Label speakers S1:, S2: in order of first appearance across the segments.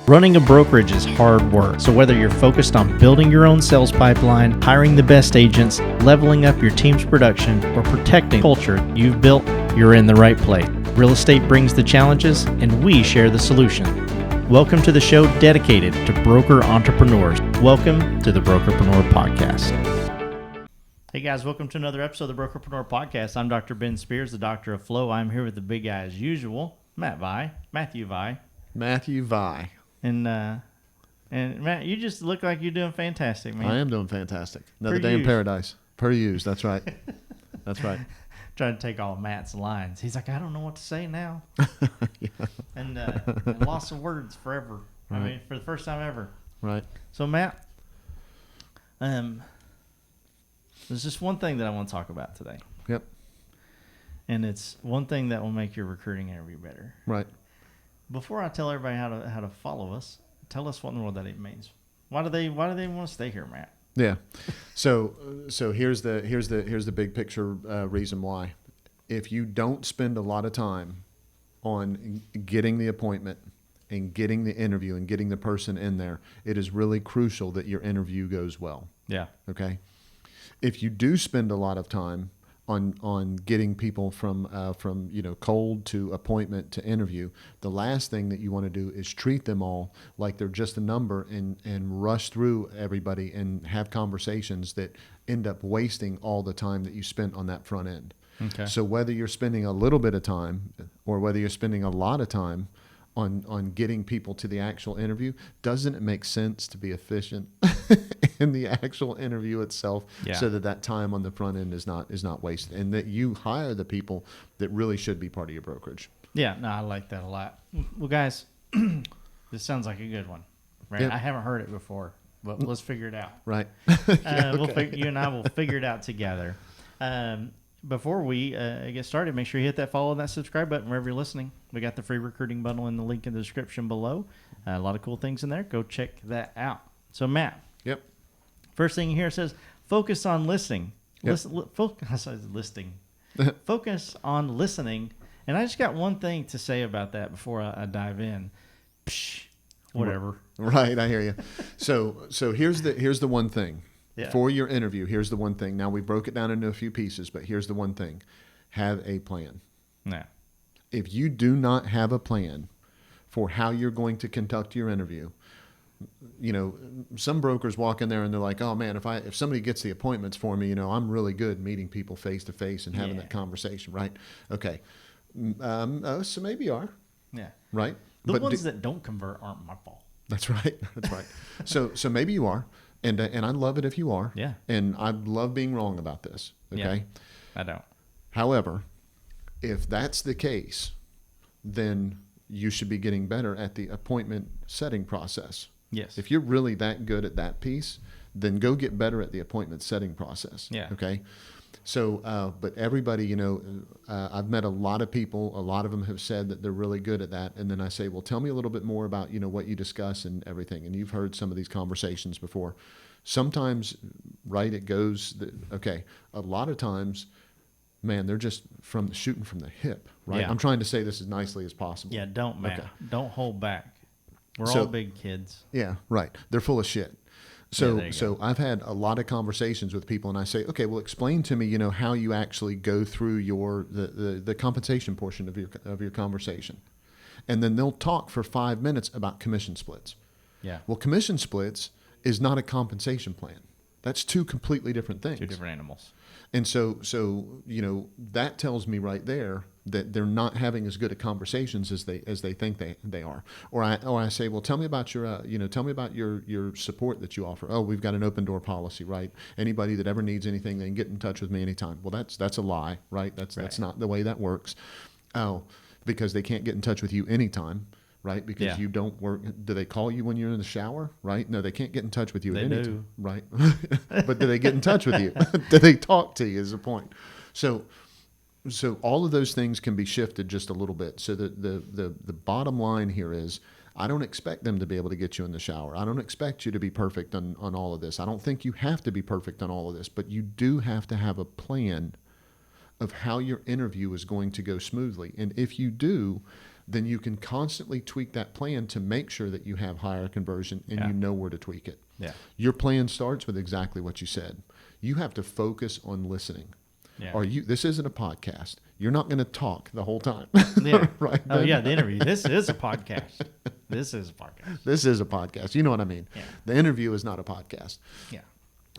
S1: Running a brokerage is hard work, so whether you're focused on building your own sales pipeline, hiring the best agents, leveling up your team's production, or protecting the culture you've built, you're in the right place. Real estate brings the challenges, and we share the solution. Welcome to the show dedicated to broker entrepreneurs. Welcome to the Brokerpreneur Podcast. Hey guys, welcome to another episode of the Brokerpreneur Podcast. I'm Dr. Ben Spears, the Doctor of Flow. I'm here with the big guy as usual, Matthew Vi. And Matt, you just look like you're doing fantastic, man.
S2: I am doing fantastic. Another day in paradise. Per use. That's right. That's right.
S1: Trying to take all Matt's lines. He's like, I don't know what to say now.
S2: Yeah.
S1: And lost of words forever. Right. I mean, for the first time ever.
S2: Right.
S1: So, Matt, there's just one thing that I want to talk about today.
S2: Yep. And
S1: it's one thing that will make your recruiting interview better.
S2: Right.
S1: Before I tell everybody how to follow us, tell us what in the world that even means. Why do they want to stay here, Matt?
S2: Yeah. So here's the big picture reason why. If you don't spend a lot of time on getting the appointment and getting the interview and getting the person in there, it is really crucial that your interview goes well.
S1: Yeah.
S2: Okay. If you do spend a lot of time on getting people from cold to appointment to interview, the last thing that you want to do is treat them all like they're just a number and rush through everybody and have conversations that end up wasting all the time that you spent on that front end.
S1: Okay.
S2: So whether you're spending a little bit of time or whether you're spending a lot of time on getting people to the actual interview, doesn't it make sense to be efficient in the actual interview itself, so that time on the front end is not wasted, and that you hire the people that really should be part of your brokerage? Yeah,
S1: no, I like that a lot. Well, guys, this sounds like a good one, right?
S2: Yep.
S1: I haven't heard it before, but let's figure it out.
S2: Right.
S1: You and I will figure it out together. Before we get started, make sure you hit that follow and that subscribe button wherever you're listening. We got the free recruiting bundle in the link in the description below. A lot of cool things in there. Go check that out. So, Matt.
S2: Yep.
S1: First thing here says, focus on listening.
S2: Yep.
S1: Focus on listening. And I just got one thing to say about that before I dive in. Psh, whatever.
S2: Right, I hear you. So here's the one thing.
S1: Yeah.
S2: For your interview, here's the one thing. Now, we broke it down into a few pieces, but here's the one thing. Have a plan.
S1: No.
S2: If you do not have a plan for how you're going to conduct your interview, some brokers walk in there and they're like, oh man, if somebody gets the appointments for me, I'm really good meeting people face to face and having that conversation, right? Okay. So maybe you are.
S1: Yeah.
S2: Right?
S1: The ones that don't convert aren't my fault.
S2: That's right. That's right. So maybe you are. And I'd love it if you are.
S1: Yeah.
S2: And I love being wrong about this. Okay.
S1: Yeah, I don't.
S2: However, if that's the case, then you should be getting better at the appointment setting process.
S1: Yes.
S2: If you're really that good at that piece, then go get better at the appointment setting process.
S1: Yeah.
S2: Okay. So, but everybody, I've met a lot of people. A lot of them have said that they're really good at that. And then I say, well, tell me a little bit more about, what you discuss and everything. And you've heard some of these conversations before. Sometimes, right, it goes, a lot of times, man, they're just shooting from the hip, right?
S1: Yeah.
S2: I'm trying to say this as nicely as possible.
S1: Yeah, don't, man.
S2: Okay.
S1: Don't hold back. We're all big kids.
S2: Yeah, right. They're full of shit. So I've had a lot of conversations with people, and I say, okay, well, explain to me, how you actually go through the compensation portion of your conversation, and then they'll talk for 5 minutes about commission splits.
S1: Yeah.
S2: Well, commission splits is not a compensation plan. That's two completely different things.
S1: Two different animals.
S2: And so that tells me right there that they're not having as good a conversations as they think they are. Or I say, well, tell me about your support that you offer. Oh, we've got an open door policy, right? Anybody that ever needs anything, they can get in touch with me anytime. Well, that's a lie, right? That's not the way that works. Oh, because they can't get in touch with you anytime. Right? Because you don't work. Do they call you when you're in the shower? Right? No, they can't get in touch with you.
S1: They do.
S2: Right? But do they get in touch with you? Do they talk to you is the point. So all of those things can be shifted just a little bit. So the bottom line here is, I don't expect them to be able to get you in the shower. I don't expect you to be perfect on all of this. I don't think you have to be perfect on all of this, but you do have to have a plan of how your interview is going to go smoothly. And if you do, then you can constantly tweak that plan to make sure that you have higher conversion and you know where to tweak it.
S1: Yeah.
S2: Your plan starts with exactly what you said. You have to focus on listening.
S1: Yeah.
S2: This isn't a podcast. You're not going to talk the whole time.
S1: Yeah.
S2: Right?
S1: Oh, yeah, the interview. This is a podcast. This is a podcast.
S2: This is a podcast. You know what I mean?
S1: Yeah.
S2: The interview is not a podcast.
S1: Yeah.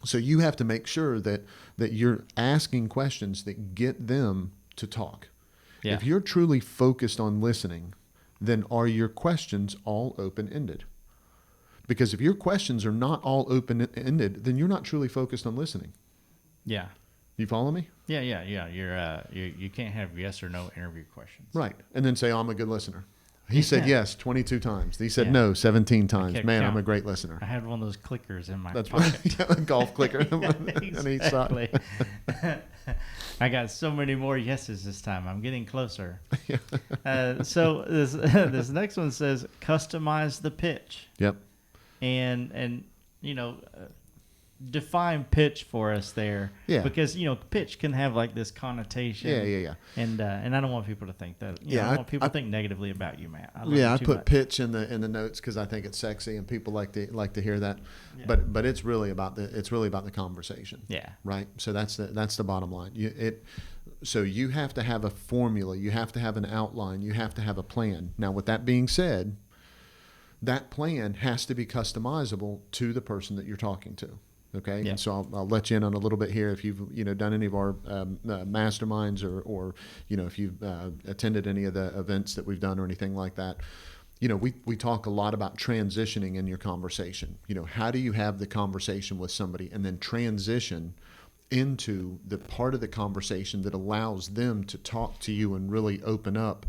S2: So you have to make sure that you're asking questions that get them to talk.
S1: Yeah.
S2: If you're truly focused on listening, then are your questions all open-ended? Because if your questions are not all open-ended, then you're not truly focused on listening.
S1: Yeah.
S2: You follow me?
S1: Yeah. You can't have yes or no interview questions.
S2: Right. And then say, I'm a good listener. He said yes 22 times. He said
S1: Yeah.
S2: no 17 times. Man,
S1: count.
S2: I'm a great listener.
S1: I had one of those clickers in my
S2: That's
S1: pocket.
S2: right. Yeah, a golf clicker. On each side.
S1: Exactly. I got so many more yeses this time. I'm getting closer. So this next one says customize the pitch.
S2: Yep.
S1: And define pitch for us there.
S2: Yeah.
S1: Because pitch can have like this connotation.
S2: Yeah.
S1: And I don't want people to think that. I don't want people to think negatively about you, Matt.
S2: I put pitch in the notes because I think it's sexy and people like to hear that. Yeah. But it's really about the conversation.
S1: Yeah.
S2: Right. So that's the bottom line. So you have to have a formula. You have to have an outline. You have to have a plan. Now, with that being said, that plan has to be customizable to the person that you're talking to. Okay.
S1: Yeah.
S2: And so I'll let you in on a little bit here. If you've, done any of our masterminds or if you've attended any of the events that we've done or anything like that, we talk a lot about transitioning in your conversation. How do you have the conversation with somebody and then transition into the part of the conversation that allows them to talk to you and really open up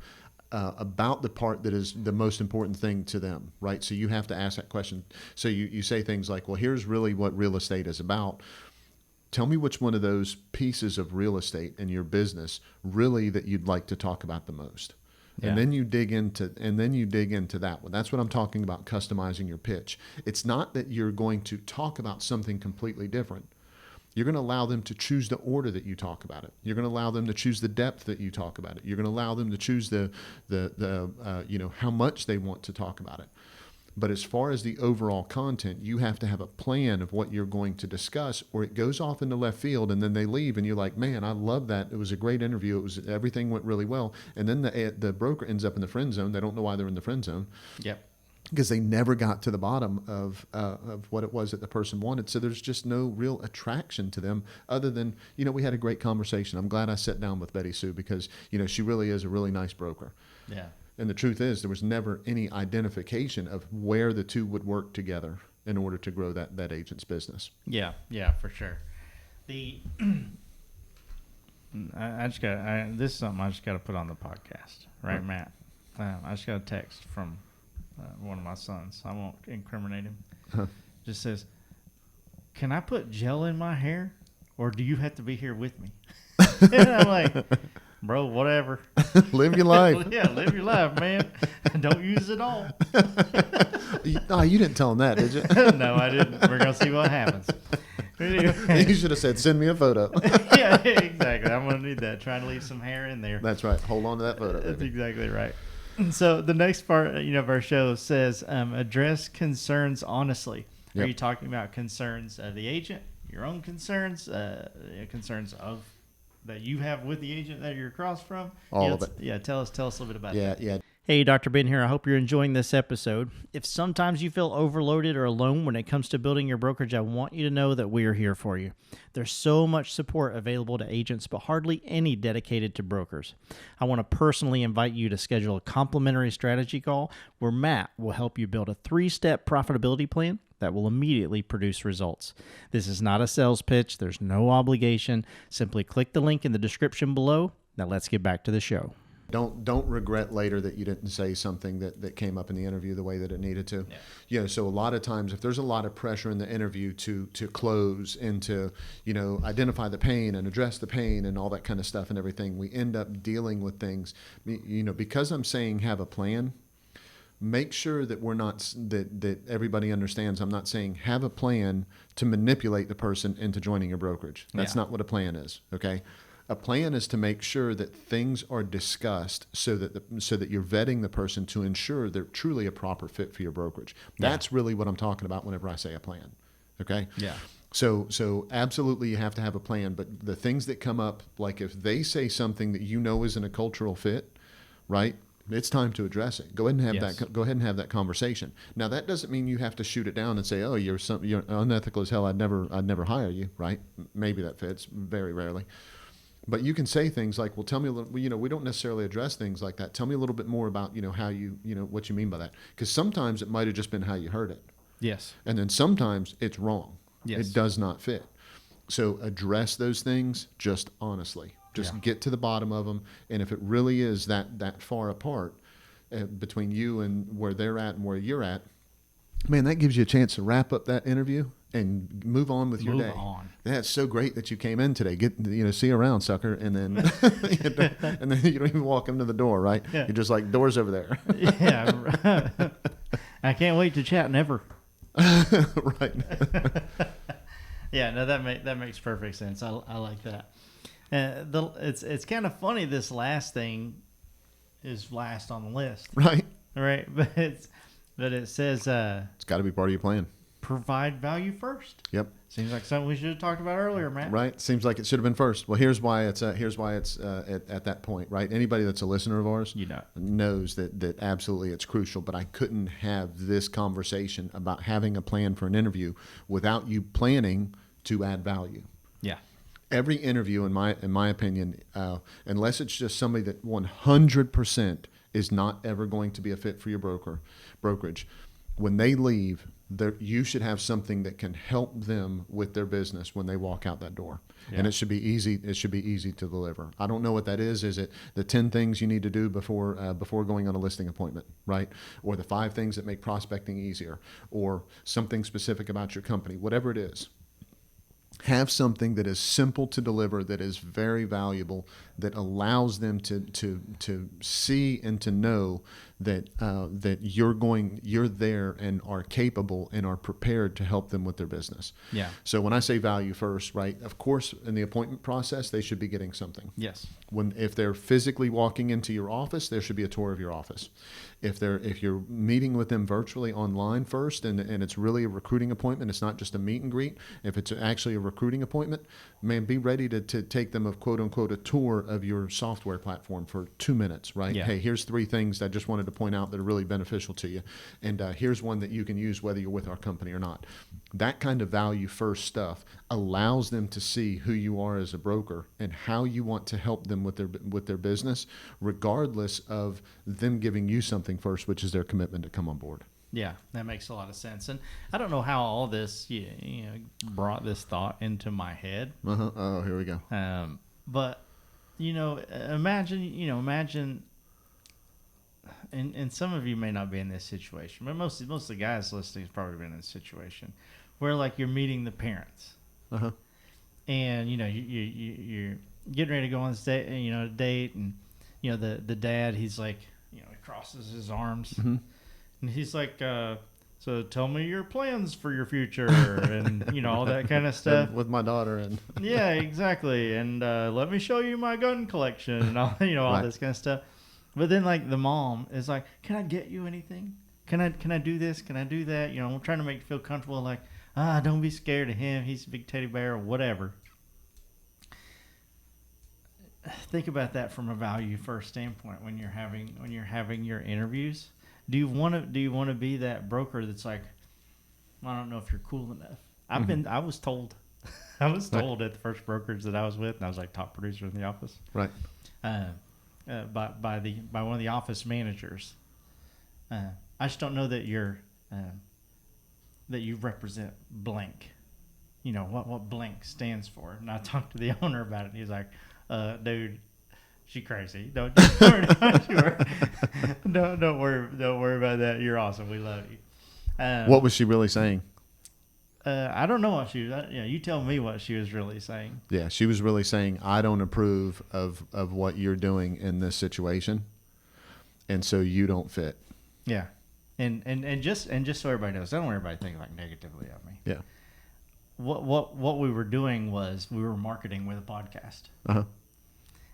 S2: about the part that is the most important thing to them, right? So you have to ask that question. So you say things like, well, here's really what real estate is about. Tell me which one of those pieces of real estate in your business really that you'd like to talk about the most. Yeah. And then you dig into that one. That's what I'm talking about, customizing your pitch. It's not that you're going to talk about something completely different. You're going to allow them to choose the order that you talk about it. You're going to allow them to choose the depth that you talk about it. You're going to allow them to choose the how much they want to talk about it. But as far as the overall content, you have to have a plan of what you're going to discuss, or it goes off into left field and then they leave and you're like, man, I love that. It was a great interview. Everything went really well. And then the broker ends up in the friend zone. They don't know why they're in the friend zone.
S1: Yep.
S2: Because they never got to the bottom of what it was that the person wanted. So there's just no real attraction to them other than, we had a great conversation. I'm glad I sat down with Betty Sue because, she really is a really nice broker. Yeah. And the truth is there was never any identification of where the two would work together in order to grow that agent's business.
S1: Yeah, for sure. This is something I just got to put on the podcast, right, Matt? I just got a text from one of my sons. I won't incriminate him. Huh. Just says, can I put gel in my hair or do you have to be here with me? And I'm like, bro, whatever.
S2: Live your life.
S1: Yeah, live your life, man. Don't use it all.
S2: You didn't tell him that, did you?
S1: No, I didn't. We're going to see what happens.
S2: You should have said, send me a photo.
S1: Yeah, exactly. I'm going to need that. Trying to leave some hair in there.
S2: That's right. Hold on to that photo.
S1: That's exactly right. So the next part, of our show says, address concerns honestly. Yep. Are you talking about concerns of the agent, your own concerns, concerns of that you have with the agent that you're across from?
S2: All of it.
S1: Yeah, tell us a little bit about that.
S2: Yeah.
S1: Hey, Dr. Ben here. I hope you're enjoying this episode. If sometimes you feel overloaded or alone when it comes to building your brokerage, I want you to know that we are here for you. There's so much support available to agents, but hardly any dedicated to brokers. I want to personally invite you to schedule a complimentary strategy call where Matt will help you build a 3-step profitability plan that will immediately produce results. This is not a sales pitch. There's no obligation. Simply click the link in the description below. Now let's get back to the show.
S2: Don't regret later that you didn't say something that came up in the interview the way that it needed to. Yeah. So a lot of times if there's a lot of pressure in the interview to close and to, identify the pain and address the pain and all that kind of stuff and everything, we end up dealing with things, because I'm saying have a plan. Make sure that we're not that everybody understands. I'm not saying have a plan to manipulate the person into joining your brokerage. That's not what a plan is. Okay. A plan is to make sure that things are discussed so that you're vetting the person to ensure they're truly a proper fit for your brokerage. That's really what I'm talking about whenever I say a plan. Okay?
S1: Yeah.
S2: So absolutely you have to have a plan, but the things that come up, like if they say something that you know isn't a cultural fit, right? It's time to address it. Go ahead and have Go ahead and have that conversation. Now that doesn't mean you have to shoot it down and say, "Oh, you're unethical as hell. I'd never hire you." Right? Maybe that fits. Very rarely. But you can say things like, well, tell me a little, we don't necessarily address things like that. Tell me a little bit more about, how what you mean by that. Because sometimes it might have just been how you heard it.
S1: Yes.
S2: And then sometimes it's wrong.
S1: Yes.
S2: It does not fit. So address those things just honestly. Just get to the bottom of them. And if it really is that far apart between you and where they're at and where you're at, man, that gives you a chance to wrap up that interview and move on with your day. That's so great that you came in today. See you around, sucker. And then and then you don't even walk into the door, right? Yeah. You're just like, door's over there.
S1: Yeah. I can't wait to chat never.
S2: Right.
S1: Yeah, no, that makes perfect sense. I like that. It's kind of funny. This last thing is last on the list,
S2: right?
S1: But it says
S2: it's got to be part of your plan.
S1: Provide value first.
S2: Yep.
S1: Seems like something we should have talked about earlier, Matt.
S2: Right. Seems like it should have been first. Well, here's why it's at that point, right? Anybody that's a listener of ours knows that absolutely it's crucial. But I couldn't have this conversation about having a plan for an interview without you planning to add value.
S1: Yeah.
S2: Every interview, in my opinion, unless it's just somebody that 100% is not ever going to be a fit for your brokerage, when they leave, you should have something that can help them with their business when they walk out that door. Yeah. And it should be easy. It should be easy to deliver. I don't know what that is. Is it the 10 things you need to do before going on a listing appointment, right? Or the 5 things that make prospecting easier, or something specific about your company, whatever it is. Have something that is simple to deliver, that is very valuable, that allows them to see and to know that you're there and are capable and are prepared to help them with their business.
S1: Yeah.
S2: So when I say value first, right? Of course, in the appointment process, they should be getting something.
S1: Yes.
S2: If they're physically walking into your office, there should be a tour of your office. If you're meeting with them virtually online first, and it's really a recruiting appointment, it's not just a meet and greet. If it's actually a recruiting appointment, man, be ready to take them of quote unquote a tour of your software platform for 2 minutes, right?
S1: Yeah.
S2: Hey, here's 3 things I just wanted to point out that are really beneficial to you, and here's one that you can use whether you're with our company or not. That kind of value first stuff allows them to see who you are as a broker and how you want to help them with their business, regardless of them giving you something first, which is their commitment to come on board.
S1: Yeah, that makes a lot of sense. And I don't know how all this brought this thought into my head.
S2: Oh, here we go.
S1: But imagine, and some of you may not be in this situation, but most of the guys listening has probably been in this situation where like you're meeting the parents, and you're getting ready to go on this date, a date, and the dad, he's like, he crosses his arms, and he's like, so tell me your plans for your future, and all that kind of stuff.
S2: With my daughter, and
S1: yeah, exactly, and let me show you my gun collection, and all all this kind of stuff. But then like the mom is like, can I get you anything? Can I do this? Can I do that? I'm trying to make you feel comfortable. Like, don't be scared of him. He's a big teddy bear or whatever. Think about that from a value first standpoint when you're having your interviews. Do you want to be that broker that's like, I don't know if you're cool enough. I was told at the first brokerage that I was with, and I was like top producer in the office.
S2: Right.
S1: By one of the office managers. I just don't know that that you represent blank. What blank stands for. And I talked to the owner about it, and he's like, dude, she crazy. Don't worry about that. You're awesome. We love you.
S2: What was she really saying?
S1: I don't know what she was. You tell me what she was really saying.
S2: Yeah, she was really saying, I don't approve of what you're doing in this situation, and so you don't fit.
S1: Yeah, and just so everybody knows, I don't want everybody thinking like negatively of me.
S2: Yeah.
S1: What we were doing was we were marketing with a podcast.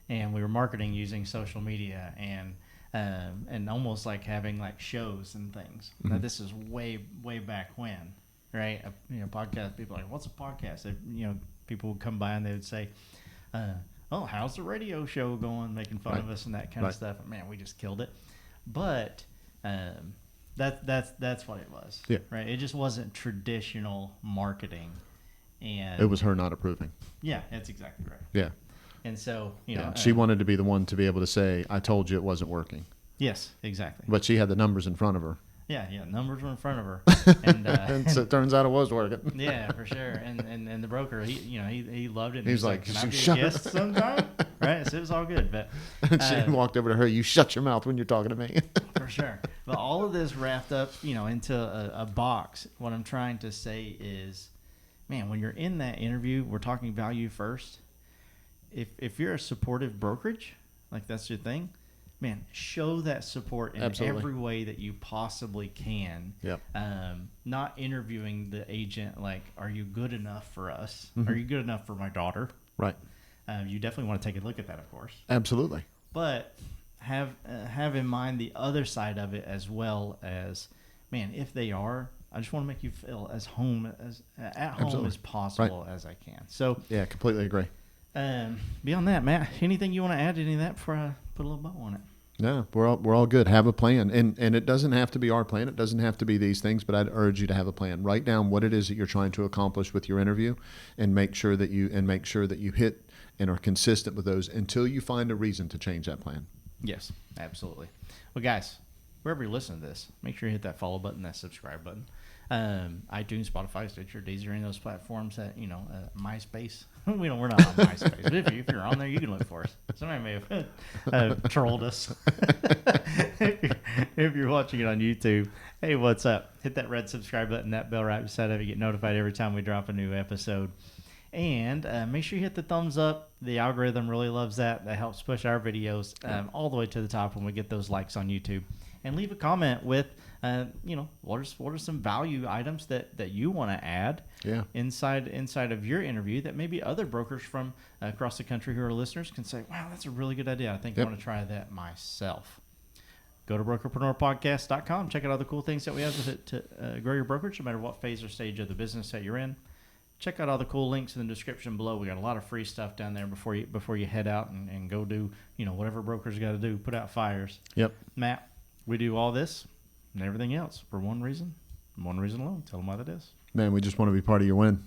S1: and we were marketing using social media and almost like having like shows and things. Now this is way back when, right? Podcast people are like, what's a podcast? People would come by and they would say, oh, how's the radio show going? Making fun of us and that kind of stuff. And man, we just killed it. But that's what it was.
S2: Yeah.
S1: Right. It just wasn't traditional marketing, and
S2: It was her not approving.
S1: yeah, that's exactly right.
S2: Yeah.
S1: And so
S2: She wanted to be the one to be able to say, I told you it wasn't working.
S1: yes, exactly.
S2: But she had the numbers in front of her.
S1: Yeah, numbers were in front of her, and
S2: And so it turns out it was working.
S1: yeah, for sure. And the broker, he loved it. And
S2: He's like,
S1: can I be a
S2: shut
S1: guest sometime? Right, so it was all good. But
S2: She walked over to her, you shut your mouth when you're talking to me.
S1: for sure. But all of this wrapped up, into a box. What I'm trying to say is, man, when you're in that interview, we're talking value first. If you're a supportive brokerage, like that's your thing, man, show that support in
S2: Absolutely.
S1: every way that you possibly can.
S2: Yep.
S1: Not interviewing the agent like, are you good enough for us? Are you good enough for my daughter?
S2: Right.
S1: You definitely want to take a look at that, of course.
S2: Absolutely.
S1: But have in mind the other side of it as well as, man, if they are, I just want to make you feel as at home
S2: Absolutely.
S1: as possible as I can. So
S2: Yeah, completely agree.
S1: beyond that, Matt, anything you want to add to any of that before I put a little bow on it?
S2: No, we're all good. Have a plan, and it doesn't have to be our plan. It doesn't have to be these things, but I'd urge you to have a plan. Write down what it is that you're trying to accomplish with your interview, and make sure that you hit and are consistent with those until you find a reason to change that plan.
S1: Yes, absolutely. Well, guys, wherever you listen to this, make sure you hit that follow button, that subscribe button. iTunes, Spotify, Stitcher, Deezer, any of those platforms that, MySpace. We're not on MySpace, but if you're on there, you can look for us. Somebody may have trolled us. if you're watching it on YouTube, hey, what's up? Hit that red subscribe button, that bell right beside it. You get notified every time we drop a new episode. And make sure you hit the thumbs up. The algorithm really loves that. That helps push our videos all the way to the top when we get those likes on YouTube. And leave a comment with, what are some value items that you want to add inside of your interview that maybe other brokers from across the country who are listeners can say, wow, that's a really good idea. I think I want to try that myself. Go to brokerpreneurpodcast.com. Check out all the cool things that we have to grow your brokerage, no matter what phase or stage of the business that you're in. Check out all the cool links in the description below. We got a lot of free stuff down there before you head out and go do whatever brokers got to do, put out fires.
S2: Yep.
S1: Matt, we do all this and everything else for one reason alone. Tell them what it is.
S2: Man, we just want to be part of your win.